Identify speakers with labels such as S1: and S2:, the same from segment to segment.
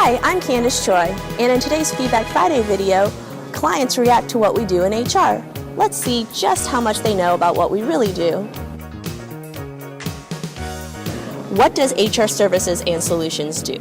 S1: Hi, I'm Candace Choi, and in today's Feedback Friday video, clients react to what we do in HR. Let's see just how much they know about what we really do. What does HR Services and Solutions do?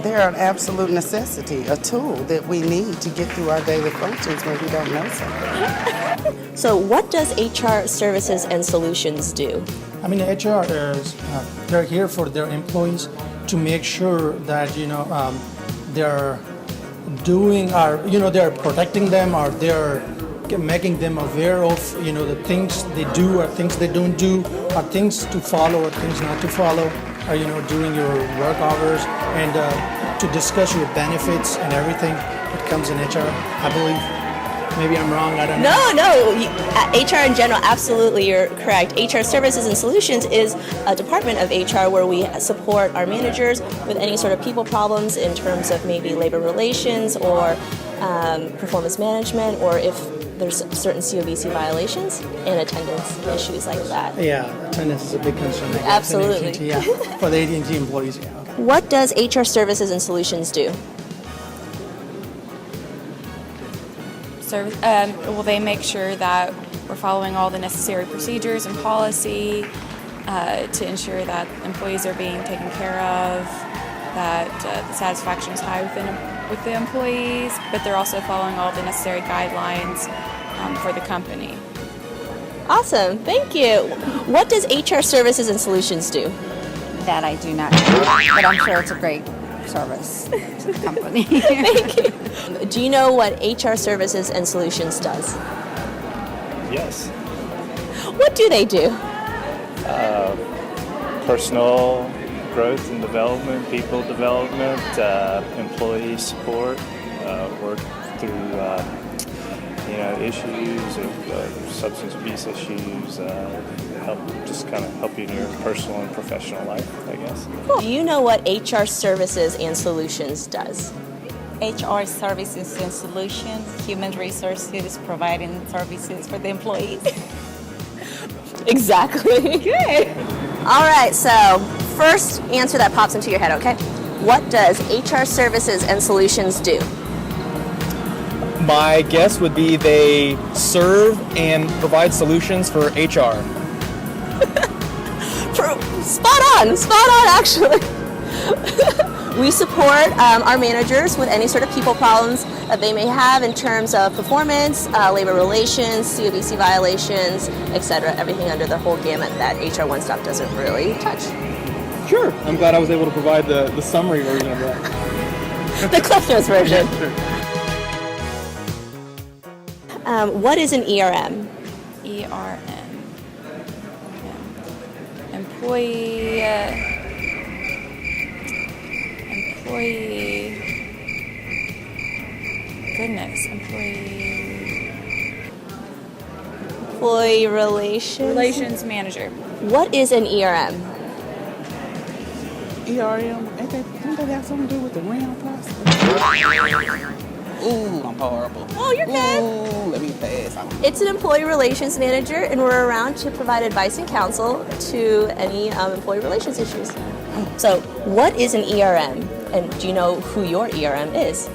S2: They're an absolute necessity, a tool that we need to get through our daily functions when we don't know something.
S1: So what does HR Services and Solutions do?
S3: I mean, HR is they're here for their employees to make sure that they're doing they're protecting them, or they're making them aware of the things they do or things they don't do, or things to follow or things not to follow, or during your work hours, and to discuss your benefits and everything that comes in HR, I believe. Maybe I'm wrong, I don't know.
S1: No, HR in general, absolutely, you're correct. HR Services and Solutions is a department of HR where we support our managers with any sort of people problems in terms of maybe labor relations or performance management, or if there's certain COBC violations and attendance issues like that.
S3: Yeah, attendance is a big concern. I guess,
S1: Absolutely.
S3: in AT&T, yeah, for the AT&T employees. Yeah, okay.
S1: What does HR Services and Solutions do?
S4: Well, they make sure that we're following all the necessary procedures and policy to ensure that employees are being taken care of, that the satisfaction is high with the employees, but they're also following all the necessary guidelines for the company.
S1: Awesome, thank you. What does HR Services and Solutions do?
S5: That I do not know, but I'm sure it's a great service to the company.
S1: Thank you. Do you know what HR Services and Solutions does?
S6: Yes.
S1: What do they do?
S6: Personal growth and development, people development, employee support, work through issues of substance abuse issues, help you in your personal and professional life, I guess.
S1: Cool. Do you know what HR Services and Solutions does?
S7: HR Services and Solutions, human resources providing services for the employees.
S1: Exactly. Good. All right, so first answer that pops into your head, okay? What does HR Services and Solutions do?
S8: My guess would be they serve and provide solutions for HR.
S1: Spot on, actually. We support our managers with any sort of people problems that they may have in terms of performance, labor relations, COBC violations, etc. Everything under the whole gamut that HR One Stop doesn't really touch.
S8: Sure. I'm glad I was able to provide the summary version of that.
S1: The Cliff Notes version.
S8: Sure.
S1: What is an ERM?
S4: ERM. Employee.
S1: Employee relations
S4: manager.
S1: What is an ERM?
S2: ERM, don't that have something to do with the RAM process? Ooh, I'm horrible.
S1: Oh, you're good.
S2: Ooh, let me pass.
S1: It's an employee relations manager, and we're around to provide advice and counsel to any employee relations issues. So, what is an ERM? And do you know who your ERM is?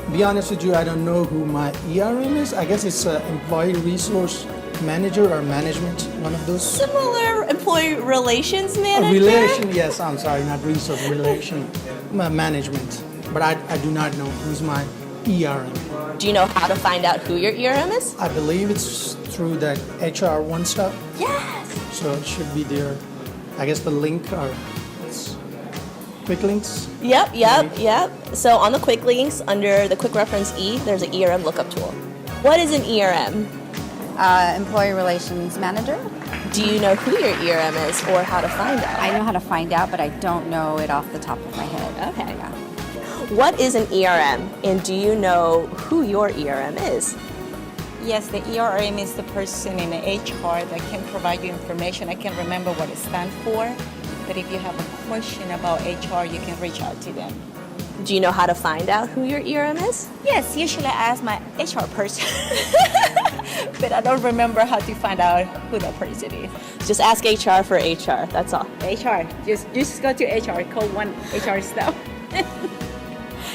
S3: To be honest with you, I don't know who my ERM is. I guess it's employee resource manager or management, one of those.
S1: Similar employee relations manager?
S3: Relation, yes, I'm sorry, not resource, relation management. But I do not know who's my ERM.
S1: Do you know how to find out who your ERM is?
S3: I believe it's through that HR One Stop.
S1: Yes!
S3: So it should be there. I guess the link or it's quick links.
S1: Yep. So on the quick links, under the quick reference E, there's an ERM lookup tool. What is an ERM?
S5: Employee relations manager.
S1: Do you know who your ERM is or how to find out?
S5: I know how to find out, but I don't know it off the top of my head.
S1: Okay.
S5: Yeah.
S1: What is an ERM, and do you know who your ERM is?
S7: Yes, the ERM is the person in the HR that can provide you information. I can't remember what it stands for, but if you have a question about HR, you can reach out to them.
S1: Do you know how to find out who your ERM is?
S7: Yes, usually I ask my HR person, but I don't remember how to find out who that person is.
S1: Just ask HR for HR, that's all.
S7: HR, just go to HR, call one HR staff.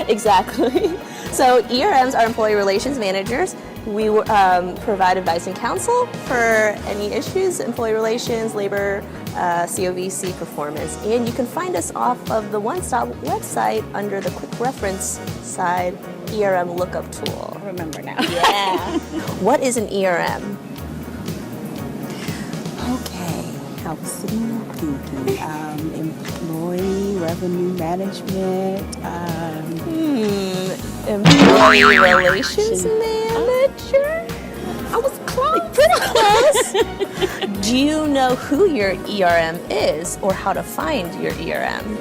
S1: Exactly. So ERMs are employee relations managers. We provide advice and counsel for any issues, employee relations, labor, COVC performance. And you can find us off of the One Stop website under the quick reference side, ERM lookup tool.
S7: I remember now.
S1: Yeah. What is an ERM?
S2: Okay, I was sitting there thinking, employee revenue management,
S1: Employee relations manager? I was close. Pretty close. Do you know who your ERM is or how to find your ERM?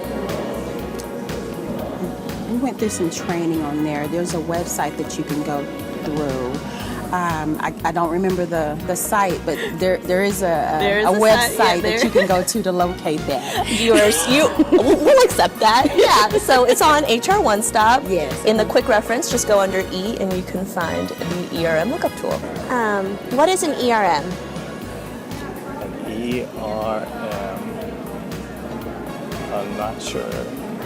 S9: We went through some training on there. There's a website that you can go through. I don't remember the site, but there is a website that you can go to locate that.
S1: We'll accept that. Yeah. So it's on HR One Stop.
S9: Yes.
S1: In the quick reference, just go under E and you can find the ERM lookup tool. What is an ERM?
S6: An ERM. I'm not sure.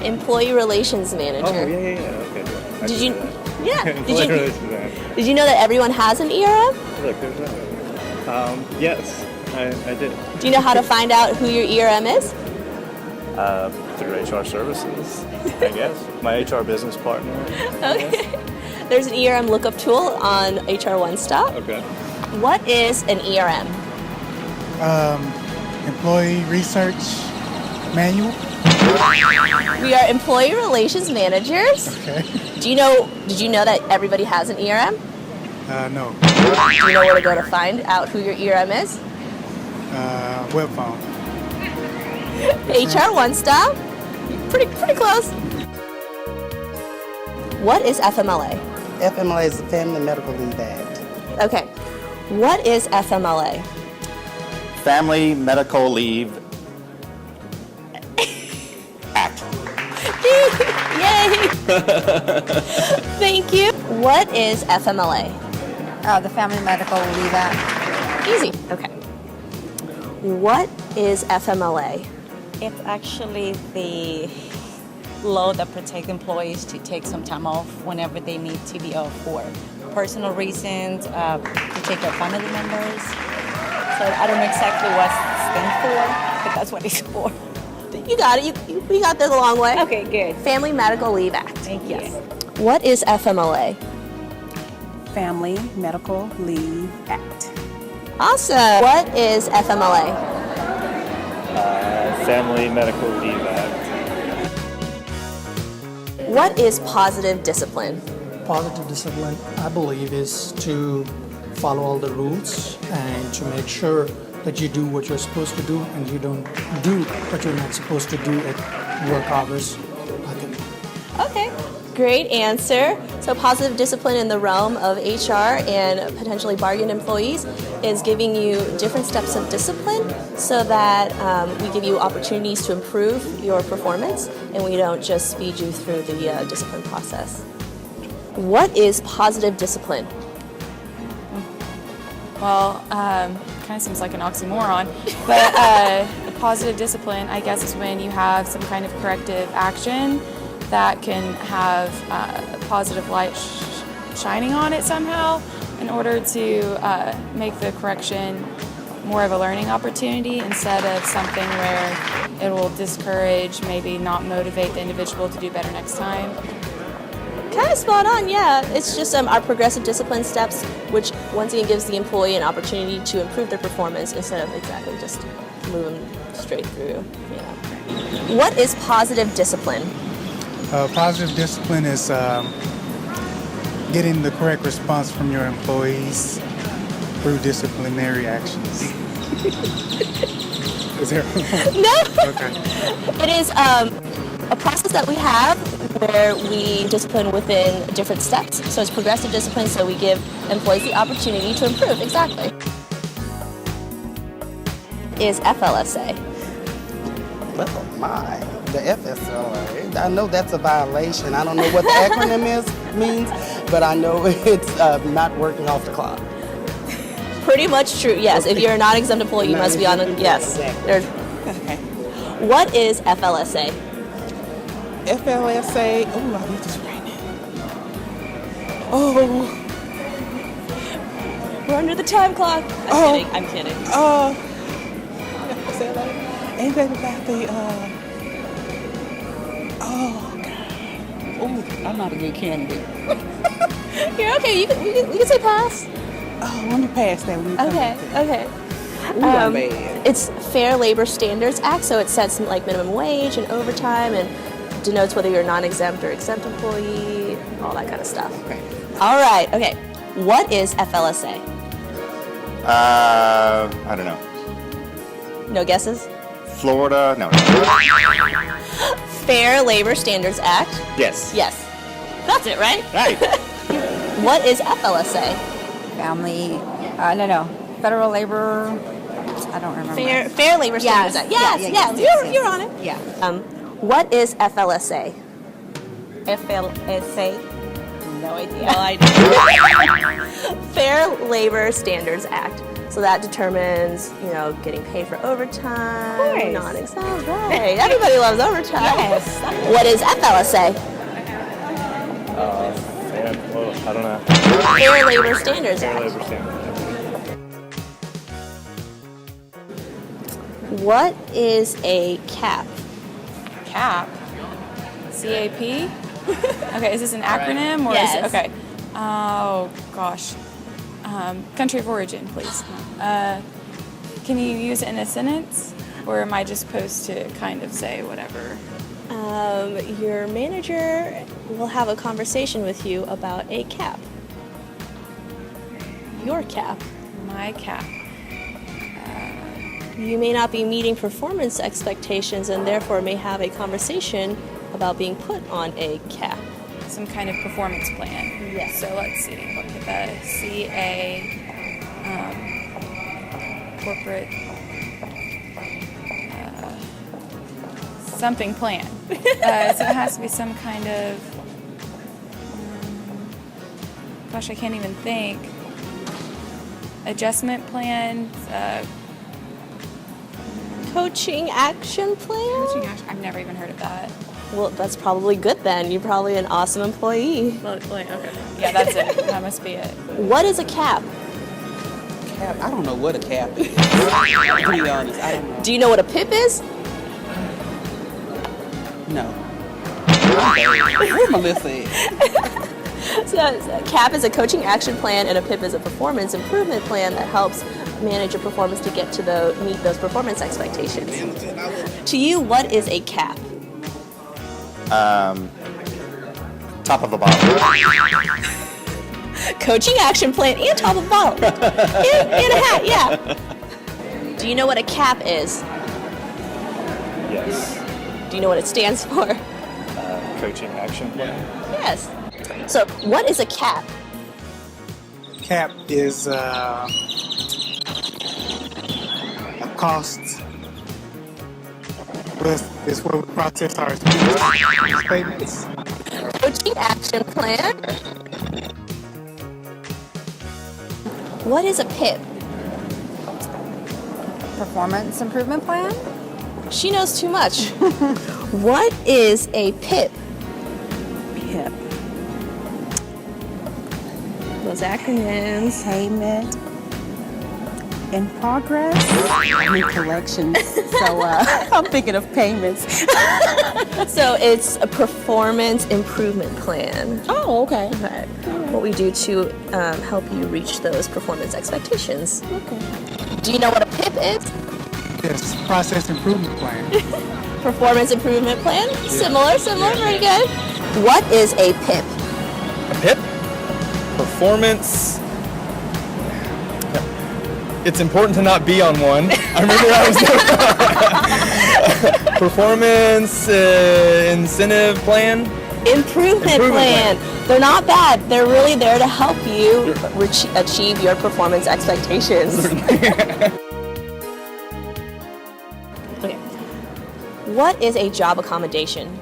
S1: Employee relations manager.
S6: Oh, yeah. Okay. I
S1: Did
S6: can
S1: you?
S6: do that.
S1: Yeah.
S6: Employee relations manager.
S1: Did you know that everyone has an ERM?
S6: Look, there's that. Yes, I did.
S1: Do you know how to find out who your ERM is?
S6: Through HR services, I guess. My HR business partner.
S1: Okay. There's an ERM lookup tool on HR One Stop.
S6: Okay.
S1: What is an ERM?
S10: Employee research manual.
S1: We are employee relations managers.
S10: Okay.
S1: Did you know that everybody has an ERM?
S10: No.
S1: Do you know where to go to find out who your ERM is?
S10: Web phone.
S1: HR One Stop. Pretty close. What is FMLA?
S2: FMLA is the Family Medical Leave Act.
S1: Okay. What is FMLA?
S11: Family Medical Leave Act.
S1: Yay! Thank you. What is FMLA?
S5: The Family Medical Leave Act.
S1: Easy. Okay. What is FMLA?
S7: It's actually the law that protects employees to take some time off whenever they need to be off for personal reasons, to take care of family members. So I don't know exactly what it stands for, but that's what it's for.
S1: You got it. You got there the long way.
S7: Okay, good.
S1: Family Medical Leave Act.
S7: Thank you.
S1: Yes. What is FMLA?
S9: Family Medical Leave Act.
S1: Awesome. What is FMLA?
S6: Family Medical Leave Act.
S1: What is positive discipline?
S3: Positive discipline, I believe, is to follow all the rules and to make sure that you do what you're supposed to do and you don't do what you're not supposed to do at work hours.
S1: Okay. Great answer. So positive discipline in the realm of HR and potentially bargain employees is giving you different steps of discipline so that we give you opportunities to improve your performance and we don't just feed you through the discipline process. What is positive discipline?
S4: Well, kind of seems like an oxymoron, but the positive discipline, I guess, is when you have some kind of corrective action that can have a positive light shining on it somehow in order to make the correction more of a learning opportunity instead of something where it will discourage, maybe not motivate the individual to do better next time.
S1: Kind of spot on, yeah. It's just our progressive discipline steps, which once again gives the employee an opportunity to improve their performance instead of exactly just moving straight through. Yeah. What is positive discipline?
S10: Positive discipline is getting the correct response from your employees through disciplinary actions. Is there?
S1: No.
S10: Okay.
S1: It is a process that we have where we discipline within different steps. So it's progressive discipline, so we give employees the opportunity to improve. Exactly. Is FLSA?
S2: Oh my, the FSLA. I know that's a violation. I don't know what the acronym means, but I know it's not working off the clock.
S1: Pretty much true, yes. If you're a non-exempt employee, you must be on it. Yes.
S2: Exactly.
S1: What is FLSA?
S2: FLSA. Oh, I need this right now. Oh,
S1: We're under the time clock. I'm kidding.
S2: ain't that about the Oh, I'm not a good candidate.
S1: You're okay. We can say pass.
S2: Oh, let me pass that one.
S1: Okay.
S2: Ooh, I'm bad.
S1: It's Fair Labor Standards Act, so it sets like minimum wage and overtime and denotes whether you're a non-exempt or exempt employee, all that kind of stuff.
S2: Okay.
S1: All right. Okay. What is FLSA?
S11: I don't know.
S1: No guesses?
S11: Florida? No.
S1: Fair Labor Standards Act.
S11: Yes.
S1: Yes. That's it, right?
S11: Right.
S1: What is FLSA?
S5: Family, no. Federal labor, I don't remember.
S1: Fair Labor Standards Act. Yes. You're on it.
S5: Yeah.
S1: What is FLSA?
S7: FLSA. No idea.
S1: No idea. Fair Labor Standards Act. So that determines, getting paid for overtime, non-exempt, right? Everybody loves overtime.
S7: Yes.
S1: What is FLSA?
S6: I don't know.
S1: Fair Labor Standards
S6: Fair
S1: Act.
S6: labor standards.
S1: What is a CAP?
S4: CAP? CAP? Okay, is this an acronym or
S1: Yes.
S4: is it, okay. Oh gosh. Country of origin, please. Can you use it in a sentence? Or am I just supposed to kind of say whatever?
S1: Your manager will have a conversation with you about a CAP. Your CAP.
S4: My CAP.
S1: You may not be meeting performance expectations and therefore may have a conversation about being put on a CAP.
S4: Some kind of performance plan.
S1: Yes.
S4: So let's see. What could the CA corporate something plan. So it has to be some kind of gosh, I can't even think. Adjustment plan.
S1: Coaching action plan?
S4: Coaching action. I've never even heard of that.
S1: Well, that's probably good then. You're probably an awesome employee.
S4: Okay. Yeah, that's it. That must be it.
S1: What is a CAP?
S2: Cap? I don't know what a cap is. To be honest, I don't know.
S1: Do you know what a PIP is?
S2: No. Where Melissa at?
S1: So a CAP is a coaching action plan and a PIP is a performance improvement plan that helps manage your performance to get to meet those performance expectations. To you, what is a CAP?
S11: Top of the bottle.
S1: Coaching action plan and top of bottle. and a hat, yeah. Do you know what a CAP is?
S6: Yes.
S1: Do you know what it stands for?
S6: Coaching action plan.
S1: Yes. So, what is a CAP?
S10: CAP is a cost. Is where we process our statements.
S1: Coaching action plan. What is a PIP?
S5: Performance improvement plan?
S1: She knows too much. What is a PIP?
S9: PIP.
S1: Those acronyms.
S9: Payment in progress. I mean collections. So I'm thinking of payments.
S1: So it's a performance improvement plan.
S9: Oh, okay.
S1: Okay. What we do to help you reach those performance expectations.
S9: Okay.
S1: Do you know what a PIP is?
S10: Yes, process improvement plan.
S1: Performance improvement plan. Similar, very good. What is a PIP?
S8: A PIP? Performance. It's important to not be on one. I remember I was Performance incentive plan.
S1: Improvement plan. They're not bad. They're really there to help you achieve your performance expectations. Okay. What is a job accommodation?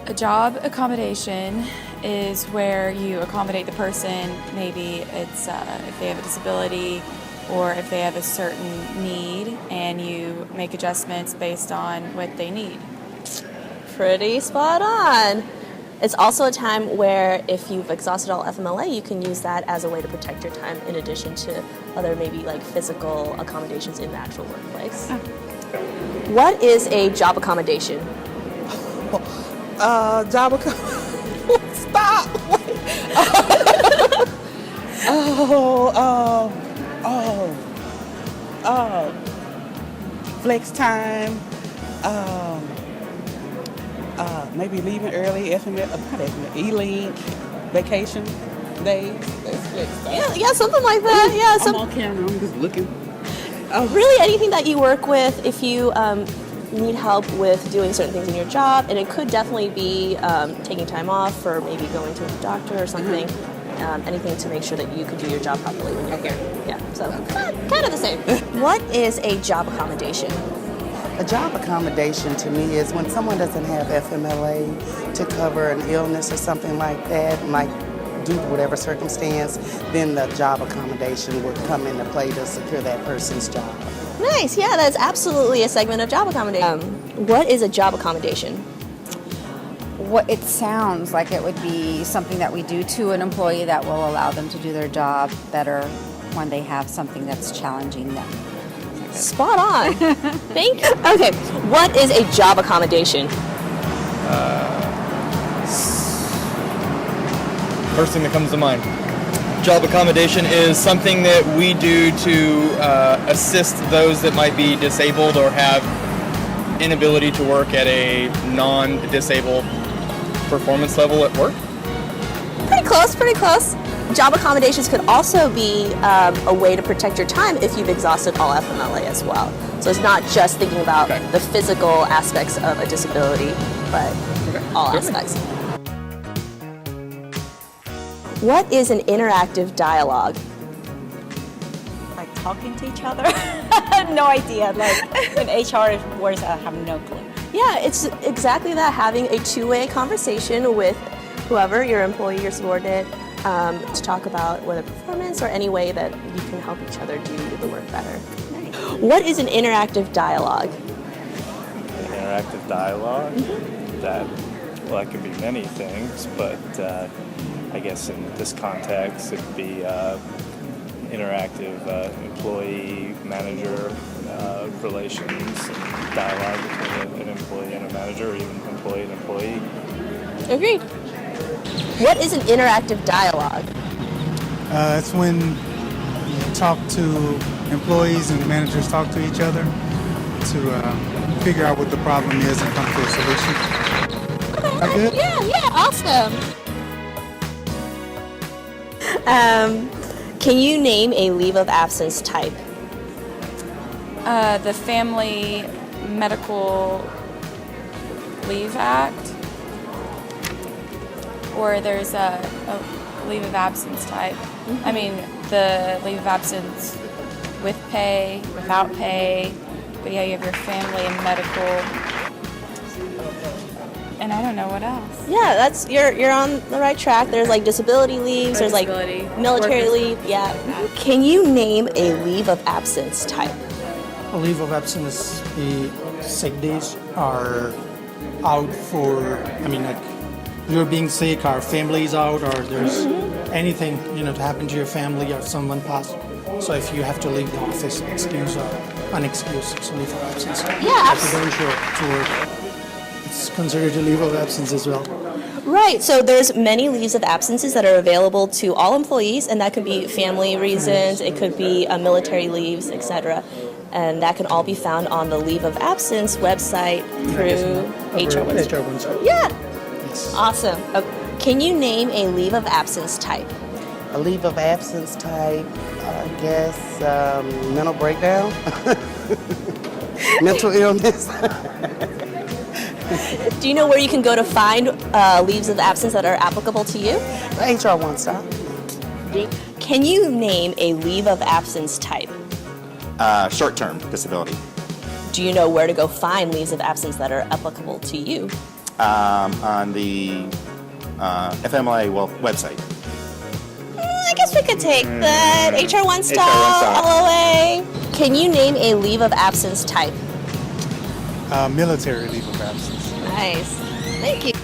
S4: A job accommodation is where you accommodate the person. Maybe it's if they have a disability or if they have a certain need, and you make adjustments based on what they need.
S1: Pretty spot on. It's also a time where if you've exhausted all FMLA, you can use that as a way to protect your time in addition to other maybe like physical accommodations in the actual workplace. What is a job accommodation?
S2: Stop! Flex time. Maybe leaving early. E-Link, vacation days. That's flex time.
S1: Yeah, something like that. Yeah,
S2: I'm on camera. I'm just looking.
S1: really anything that you work with. If you need help with doing certain things in your job, and it could definitely be taking time off or maybe going to a doctor or something. Anything to make sure that you can do your job properly when you're here. Yeah, so kind of the same. What is a job accommodation?
S2: A job accommodation to me is when someone doesn't have FMLA to cover an illness or something like that, like due to whatever circumstance, then the job accommodation would come into play to secure that person's job.
S1: Nice, yeah, that's absolutely a segment of job accommodation. What is a job accommodation?
S5: What it sounds like it would be something that we do to an employee that will allow them to do their job better when they have something that's challenging them.
S1: Spot on. Thank you. Okay, what is a job accommodation?
S8: First thing that comes to mind. Job accommodation is something that we do to assist those that might be disabled or have inability to work at a non-disabled performance level at work.
S1: Pretty close, pretty close. Job accommodations could also be a way to protect your time if you've exhausted all FMLA as well. So it's not just thinking about the physical aspects of a disability, but all aspects. What is an interactive dialogue?
S7: Like talking to each other? No idea. Like in HR words, I have no clue.
S1: Yeah, it's exactly that, having a two-way conversation with whoever, your employee, your subordinate, to talk about whether performance or any way that you can help each other do the work better. What is an interactive dialogue?
S6: An interactive dialogue? That can be many things, but I guess in this context it would be interactive employee-manager relations and dialogue between an employee and a manager, or even employee and employee.
S1: Agreed. What is an interactive dialogue?
S10: It's when you talk to employees and managers talk to each other to figure out what the problem is and come to a solution. That good?
S1: Yeah, awesome. Can you name a leave of absence type?
S4: The Family Medical Leave Act, or there's a leave of absence type. I mean, the leave of absence with pay, without pay, but yeah, you have your family and medical, and I don't know what else.
S1: Yeah, that's you're on the right track. There's like disability leaves, there's like military leave. Yeah. Can you name a leave of absence type?
S3: A leave of absence, the sick days are out for, like you're being sick, our family's out, or there's anything, to happen to your family or someone passed. So if you have to leave the office, excuse or unexcused leave of absence.
S1: Yeah,
S3: If you don't show up to work, it's considered a leave of absence as well.
S1: Right, so there's many leaves of absences that are available to all employees, and that could be family reasons, it could be military leaves, etc. And that can all be found on the leave of absence website through HR One. Yeah.
S3: Yes.
S1: Awesome. Can you name a leave of absence type?
S2: A leave of absence type, I guess, mental breakdown, mental illness.
S1: Do you know where you can go to find leaves of absence that are applicable to you?
S2: HR One Stop.
S1: Can you name a leave of absence type?
S11: Short-term disability.
S1: Do you know where to go find leaves of absence that are applicable to you?
S11: On the FMLA website.
S1: I guess we could take that. HR One Stop, LOA. Can you name a leave of absence type?
S10: Military leave of absence.
S1: Nice. Thank you.